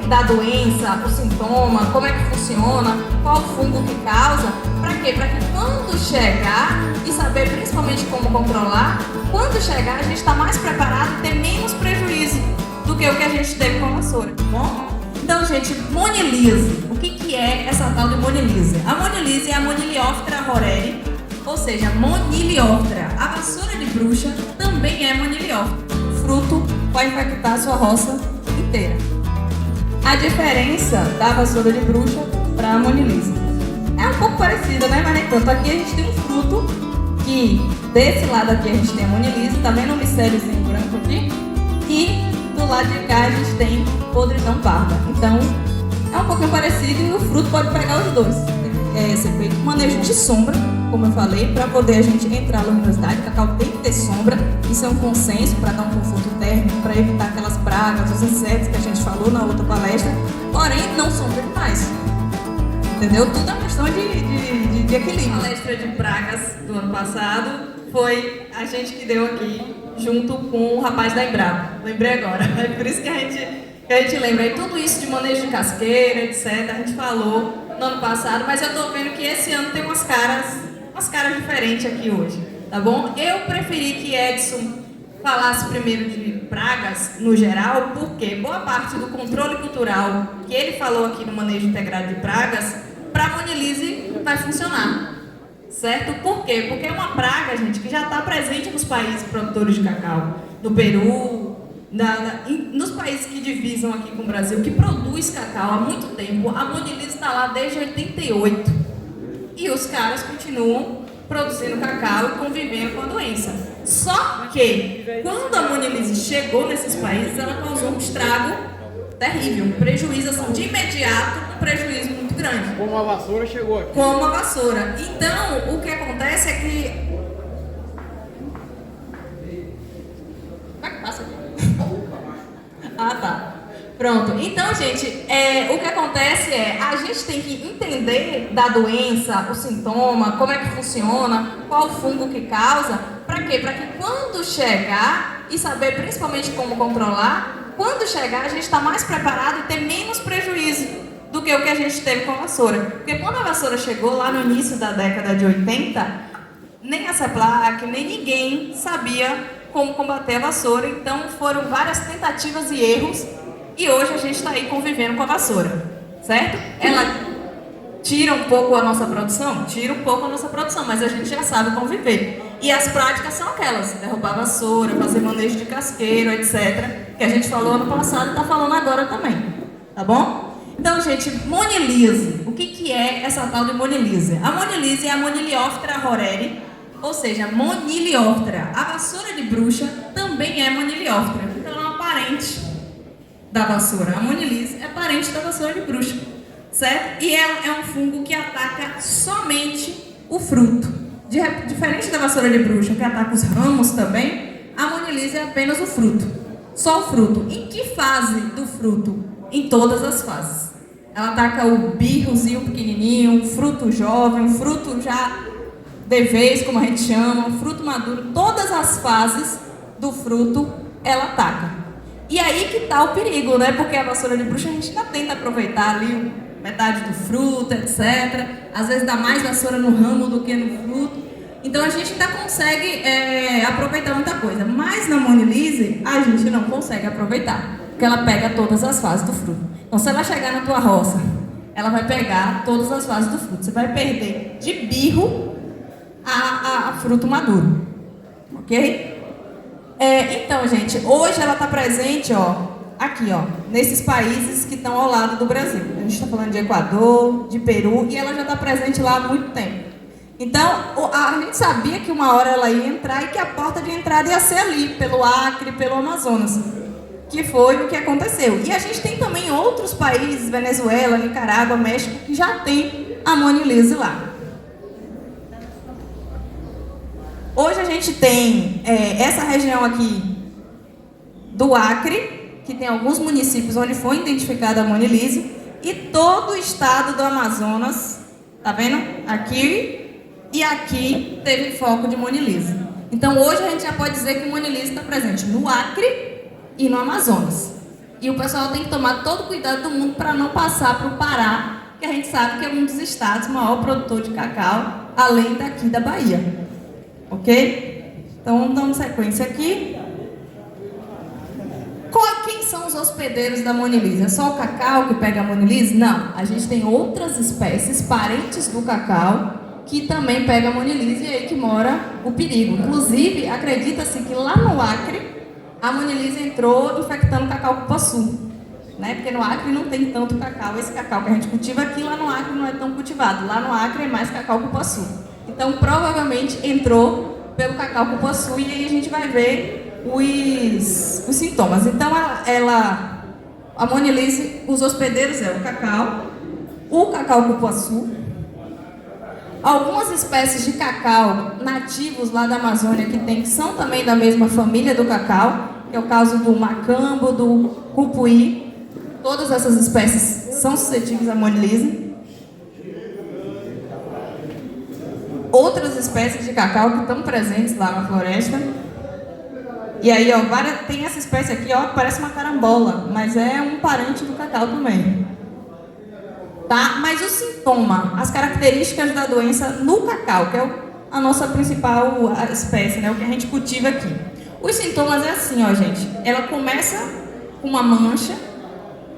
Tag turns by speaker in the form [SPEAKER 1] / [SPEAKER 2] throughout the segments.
[SPEAKER 1] da doença, o sintoma, como é que funciona, qual fungo que causa, para quê? Para que quando chegar, e saber principalmente como controlar, quando chegar a gente está mais preparado e ter menos prejuízo do que o que a gente teve com a vassoura, tá bom? Então, gente, monilise. O que é essa tal de monilise? A monilise é a Monilióptera horeri, ou seja, monilióptera. A vassoura de bruxa também é monilióptera. O fruto pode infectar a sua roça inteira. A diferença da vassoura de bruxa para a monilise é um pouco parecida, né? Mas nem tanto. Aqui a gente tem um fruto que, desse lado aqui a gente tem a monilise, tá vendo o micéliozinho branco aqui? E do lado de cá a gente tem podridão parda. Então, é um pouquinho parecido e o fruto pode pegar os dois. É ser feito um manejo de sombra, como eu falei, para poder a gente entrar na luminosidade. O cacau tem que ter sombra, isso é um consenso para dar um conforto térmico, para evitar aquelas pragas, os insetos que a gente falou na outra palestra, porém não sombra demais. Entendeu? Tudo é questão de equilíbrio. A palestra de pragas do ano passado foi a gente que deu aqui, junto com o rapaz da Embrapa. Lembrei agora. É por isso que a gente lembra. E tudo isso de manejo de casqueira, etc. A gente falou no ano passado, mas eu tô vendo que esse ano tem umas caras diferentes aqui hoje, tá bom? Eu preferi que Edson falasse primeiro de pragas no geral, porque boa parte do controle cultural que ele falou aqui no manejo integrado de pragas, para a monilise vai funcionar. Certo? Por quê? Porque é uma praga, gente, que já está presente nos países produtores de cacau. No Peru, nos países que divisam aqui com o Brasil, que produz cacau há muito tempo. A monilise está lá desde 88. E os caras continuam produzindo cacau e convivendo com a doença. Só que, quando a monilise chegou nesses países, ela causou um estrago terrível, um prejuízo assim, de imediato, um prejuízo muito grande.
[SPEAKER 2] Como a vassoura chegou aqui.
[SPEAKER 1] Como a vassoura. Então, o que acontece é que... Como é que passa aqui? Ah, tá. Pronto. Então, gente, o que acontece é, a gente tem que entender da doença, o sintoma, como é que funciona, qual fungo que causa, para quê? Para que quando chegar, e saber principalmente como controlar, quando chegar a gente está mais preparado e ter menos prejuízo do que o que a gente teve com a vassoura. Porque quando a vassoura chegou lá no início da década de 80, nem a CEPLAC, nem ninguém sabia como combater a vassoura. Então foram várias tentativas e erros e hoje a gente está aí convivendo com a vassoura, certo? Ela tira um pouco a nossa produção? Tira um pouco a nossa produção, mas a gente já sabe conviver. E as práticas são aquelas, derrubar a vassoura, fazer manejo de casqueiro, etc. Que a gente falou ano passado e está falando agora também, tá bom? Então, gente, monilise. O que é essa tal de monilise? A monilise é a Monilióptera horeri, ou seja, monilióptera. A vassoura de bruxa também é monilióptera, então ela é uma parente da vassoura. A monilise é parente da vassoura de bruxa, certo? E ela é um fungo que ataca somente o fruto. Diferente da vassoura de bruxa, que ataca os ramos também, a monilise é apenas o fruto. Só o fruto. Em que fase do fruto? Em todas as fases. Ela ataca o birrozinho pequenininho, o fruto jovem, o fruto já de vez, como a gente chama, o fruto maduro. Todas as fases do fruto ela ataca. E aí que tá o perigo, né? Porque a vassoura de bruxa a gente ainda tenta aproveitar ali metade do fruto, etc. Às vezes dá mais vassoura no ramo do que no fruto. Então a gente ainda consegue aproveitar muita coisa. Mas na monilise a gente não consegue aproveitar, porque ela pega todas as fases do fruto. Então se ela chegar na tua roça, ela vai pegar todas as fases do fruto. Você vai perder de birro a fruto maduro. Ok? Então, gente, hoje ela está presente, ó, aqui, ó, nesses países que estão ao lado do Brasil. A gente está falando de Equador, de Peru, e ela já está presente lá há muito tempo. Então, a gente sabia que uma hora ela ia entrar e que a porta de entrada ia ser ali, pelo Acre, pelo Amazonas, que foi o que aconteceu. E a gente tem também outros países, Venezuela, Nicarágua, México, que já tem a monilise lá. Hoje a gente tem essa região aqui do Acre, que tem alguns municípios onde foi identificada a monilise, e todo o estado do Amazonas, tá vendo? Aqui e aqui teve foco de monilise. Então hoje a gente já pode dizer que monilise está presente no Acre e no Amazonas. E o pessoal tem que tomar todo o cuidado do mundo para não passar para o Pará, que a gente sabe que é um dos estados maior produtor de cacau, além daqui da Bahia. Ok? Então, dando sequência aqui. Quem são os hospedeiros da monilise? É só o cacau que pega a monilise? Não. A gente tem outras espécies parentes do cacau que também pega a monilise e é aí que mora o perigo. Inclusive, acredita-se que lá no Acre, a monilise entrou infectando o cacau cupuaçu. Né? Porque no Acre não tem tanto cacau. Esse cacau que a gente cultiva aqui, lá no Acre não é tão cultivado. Lá no Acre é mais cacau cupuaçu. Então, provavelmente entrou pelo cacau cupuaçu e aí a gente vai ver os sintomas. Então, a monilise, os hospedeiros é o cacau cupuaçu, algumas espécies de cacau nativos lá da Amazônia que são também da mesma família do cacau, que é o caso do macambo, do cupuí. Todas essas espécies são suscetíveis à monilise. Outras espécies de cacau que estão presentes lá na floresta. E aí, ó, tem essa espécie aqui, ó, que parece uma carambola, mas é um parente do cacau também. Tá? Mas o sintoma, as características da doença no cacau, que é a nossa principal espécie, né, o que a gente cultiva aqui. Os sintomas é assim, ó, gente. Ela começa com uma mancha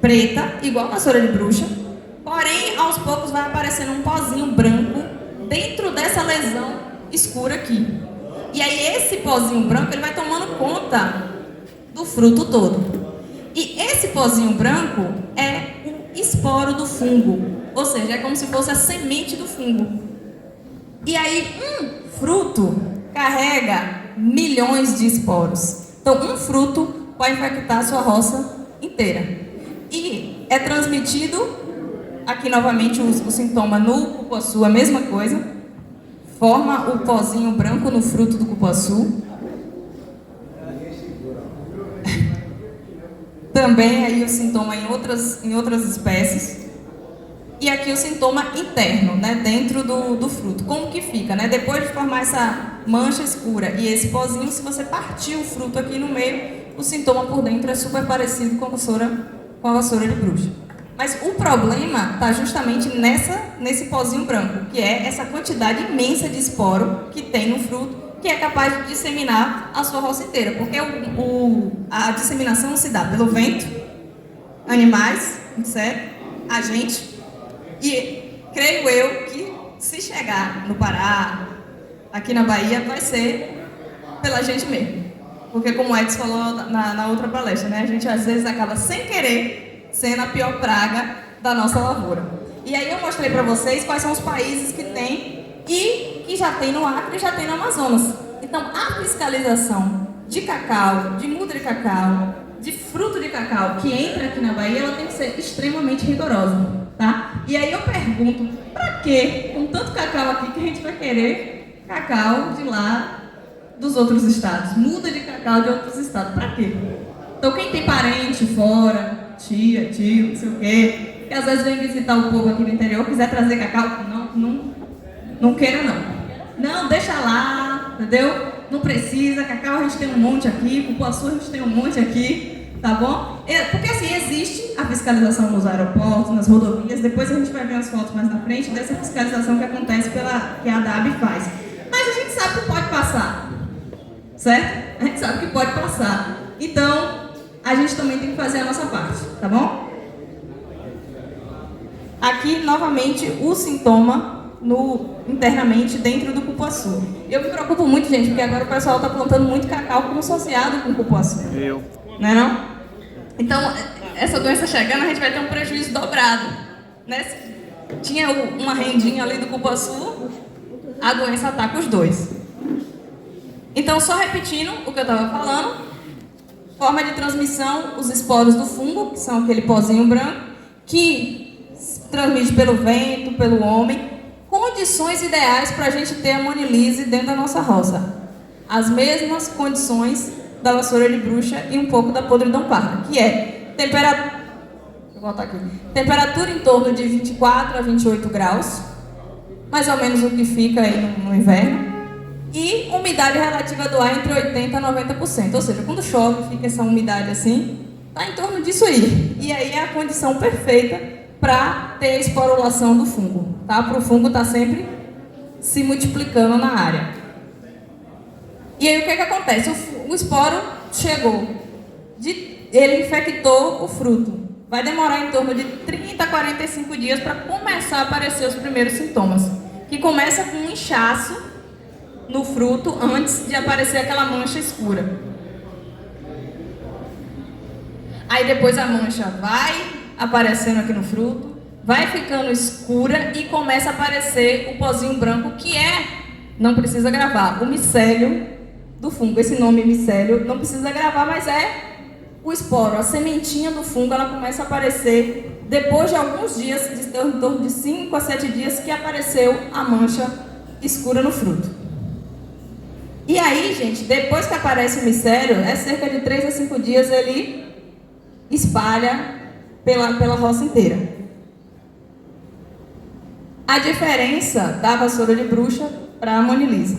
[SPEAKER 1] preta, igual a vassoura de bruxa, porém, aos poucos vai aparecendo um pozinho branco dentro dessa lesão escura aqui. E aí esse pozinho branco, ele vai tomando conta do fruto todo. E esse pozinho branco é o esporo do fungo, ou seja, é como se fosse a semente do fungo. E aí um fruto carrega milhões de esporos. Então um fruto pode infectar a sua roça inteira. E é transmitido, aqui novamente o sintoma no cupuaçu, a mesma coisa. Forma o pozinho branco no fruto do cupuaçu. Também aí o sintoma em outras espécies. E aqui o sintoma interno, né, dentro do fruto. Como que fica, né? Depois de formar essa mancha escura e esse pozinho, se você partir o fruto aqui no meio, o sintoma por dentro é super parecido com a vassoura de bruxa. Mas o problema está justamente nesse pozinho branco, que é essa quantidade imensa de esporo que tem no fruto, que é capaz de disseminar a sua roça inteira. Porque a disseminação se dá pelo vento, animais, insetos, a gente. E creio eu que se chegar no Pará, aqui na Bahia, vai ser pela gente mesmo. Porque como o Edson falou na outra palestra, né? A gente às vezes acaba sem querer sendo a pior praga da nossa lavoura. E aí eu mostrei para vocês quais são os países que tem e que já tem no Acre e já tem no Amazonas. Então, a fiscalização de cacau, de muda de cacau, de fruto de cacau que entra aqui na Bahia, ela tem que ser extremamente rigorosa, tá? E aí eu pergunto, para que, com tanto cacau aqui, que a gente vai querer cacau de lá dos outros estados? Muda de cacau de outros estados, para quê? Então, quem tem parente fora, tia, tio, não sei o quê, que às vezes vem visitar o povo aqui no interior, quiser trazer cacau, não queira não. Não, deixa lá, entendeu? Não precisa, cacau a gente tem um monte aqui, cupuaçu a gente tem um monte aqui, tá bom? Porque assim, existe a fiscalização nos aeroportos, nas rodovias, depois a gente vai ver as fotos mais na frente dessa fiscalização que acontece que a DAB faz. Mas a gente sabe que pode passar, certo? A gente sabe que pode passar. Então, a gente também tem que fazer a nossa parte, tá bom? Aqui, novamente, o sintoma internamente dentro do cupuaçu. Eu me preocupo muito, gente, porque agora o pessoal está plantando muito cacau como associado com cupuaçu. Não é não? Então, essa doença chegando, a gente vai ter um prejuízo dobrado, né? Tinha uma rendinha ali do cupuaçu, a doença ataca os dois. Então, só repetindo o que eu estava falando, forma de transmissão, os esporos do fungo, que são aquele pozinho branco, que se transmite pelo vento, pelo homem. Condições ideais para a gente ter a monilise dentro da nossa roça. As mesmas condições da vassoura de bruxa e um pouco da podridão parda, que é temperatura em torno de 24 a 28 graus, mais ou menos o que fica aí no inverno, e umidade relativa do ar entre 80% a 90%, ou seja, quando chove fica essa umidade assim, está em torno disso aí. E aí é a condição perfeita para ter a esporulação do fungo, tá? Para o fungo estar sempre se multiplicando na área. E aí o que acontece? O esporo chegou, ele infectou o fruto. Vai demorar em torno de 30 a 45 dias para começar a aparecer os primeiros sintomas, que começa com um inchaço no fruto antes de aparecer aquela mancha escura. Aí depois a mancha vai aparecendo aqui no fruto, vai ficando escura e começa a aparecer o pozinho branco, que não precisa gravar, o micélio do fungo. Esse nome micélio não precisa gravar, mas é o esporo, a sementinha do fungo. Ela começa a aparecer depois de alguns dias, em torno de 5 a 7 dias, que apareceu a mancha escura no fruto. E aí, gente, depois que aparece o micélio, é cerca de 3 a 5 dias ele espalha pela roça inteira. A diferença da vassoura de bruxa para a monilise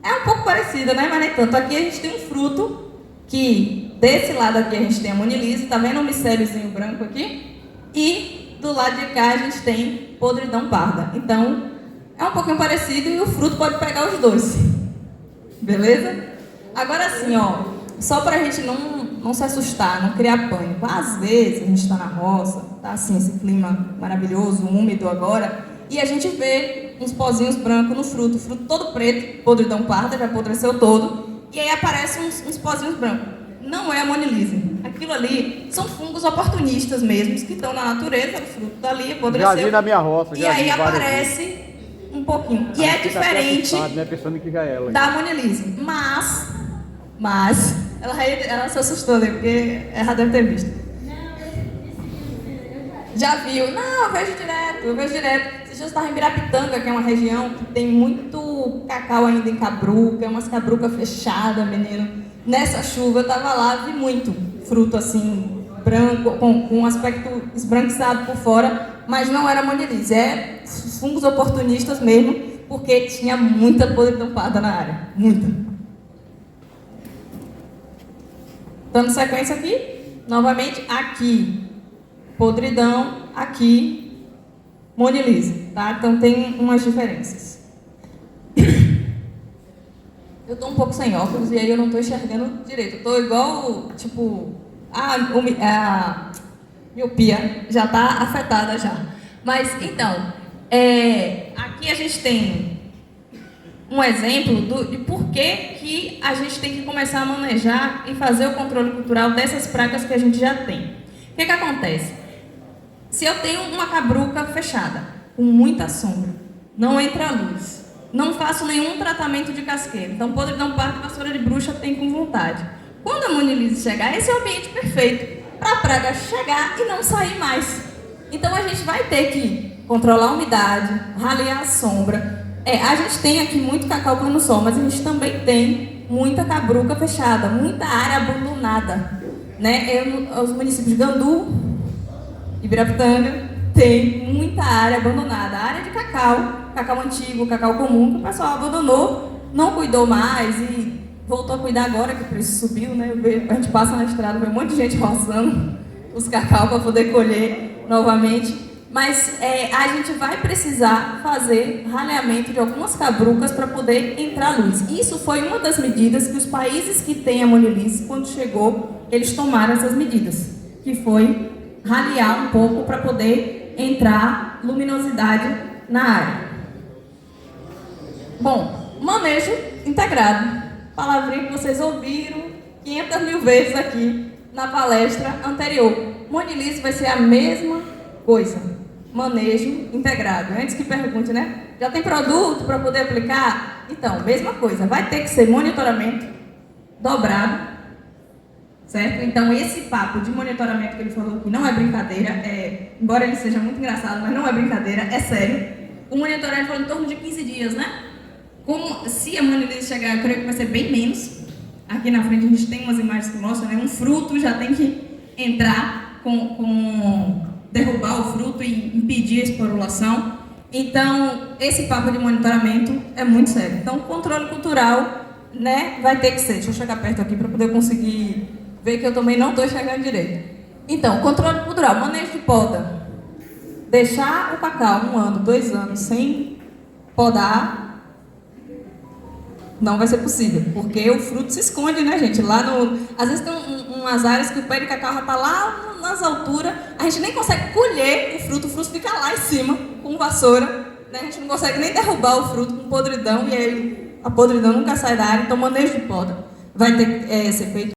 [SPEAKER 1] é um pouco parecida, né? Mas nem tanto. Aqui a gente tem um fruto que, desse lado aqui a gente tem a monilise, tá vendo o micéliozinho branco aqui? E do lado de cá a gente tem podridão parda. Então, é um pouquinho parecido e o fruto pode pegar os dois. Beleza? Agora assim, ó, só pra gente não se assustar, não criar pânico. Às vezes a gente está na roça, tá assim, esse clima maravilhoso, úmido agora, e a gente vê uns pozinhos brancos no fruto, o fruto todo preto, podridão parda, já apodreceu todo, e aí aparecem uns pozinhos brancos. Não é a monilise. Aquilo ali são fungos oportunistas mesmo, que estão na natureza, o fruto dali apodreceu.
[SPEAKER 2] Já vi na minha roça,
[SPEAKER 1] e aí aparece um pouquinho. E é diferente,
[SPEAKER 2] né, pensando que já é ela.
[SPEAKER 1] Da monilise. Mas ela se assustou, né? Porque ela deve ter visto. Já viu? Não, eu vejo direto. Esses dias eu estava em Birapitanga, que é uma região que tem muito cacau ainda em cabruca, umas cabrucas fechadas, menino. Nessa chuva eu estava lá, vi muito fruto assim, branco, com um aspecto esbranquiçado por fora, mas não era monilise, é fungos oportunistas mesmo, porque tinha muita podridão parda na área, muita. Dando sequência aqui, novamente, aqui, podridão, aqui, monilise, tá? Então tem umas diferenças. Eu tô um pouco sem óculos e aí eu não tô enxergando direito. Eu tô igual, tipo, a miopia já tá afetada já. Mas, então, aqui a gente tem um exemplo de por que a gente tem que começar a manejar e fazer o controle cultural dessas pragas que a gente já tem. O que acontece? Se eu tenho uma cabruca fechada, com muita sombra, não entra a luz, não faço nenhum tratamento de casqueiro, então podridão parda e vassoura de bruxa tem com vontade. Quando a monilise chegar, esse é o ambiente perfeito para a praga chegar e não sair mais. Então a gente vai ter que controlar a umidade, ralear a sombra. A gente tem aqui muito cacau pleno sol, mas a gente também tem muita cabruca fechada, muita área abandonada, né? Os municípios de Gandu e Birapitanga tem muita área abandonada, a área de cacau antigo, cacau comum, que o pessoal abandonou, não cuidou mais e voltou a cuidar agora que o preço subiu, né? A gente passa na estrada, vê um monte de gente roçando os cacau para poder colher novamente. Mas a gente vai precisar fazer raleamento de algumas cabrucas para poder entrar luz. Isso foi uma das medidas que os países que têm a monilise, quando chegou, eles tomaram essas medidas, que foi ralear um pouco para poder entrar luminosidade na área. Bom, manejo integrado. Palavrinha que vocês ouviram 500 mil vezes aqui na palestra anterior. Monilise vai ser a mesma coisa. Manejo integrado. Antes que pergunte, né? Já tem produto para poder aplicar? Então, mesma coisa. Vai ter que ser monitoramento dobrado, certo? Então, esse papo de monitoramento que ele falou que não é brincadeira, embora ele seja muito engraçado, mas não é brincadeira, é sério. O monitoramento foi em torno de 15 dias, né? Se a monilise chegar, eu creio que vai ser bem menos. Aqui na frente a gente tem umas imagens que mostram, né? Um fruto já tem que entrar derrubar o fruto e impedir a esporulação. Então, esse papo de monitoramento é muito sério. Então, o controle cultural, né, vai ter que ser. Deixa eu chegar perto aqui para poder conseguir Vê que eu também não estou enxergando direito. Então, controle cultural, manejo de poda. Deixar o cacau 1 ano, 2 anos sem podar, não vai ser possível, porque o fruto se esconde, né, gente? Lá no... Às vezes tem umas áreas que o pé de cacau já está lá nas alturas, a gente nem consegue colher o fruto fica lá em cima, com vassoura, né? A gente não consegue nem derrubar o fruto com podridão, e aí a podridão nunca sai da área, então manejo de poda vai ter que ser feito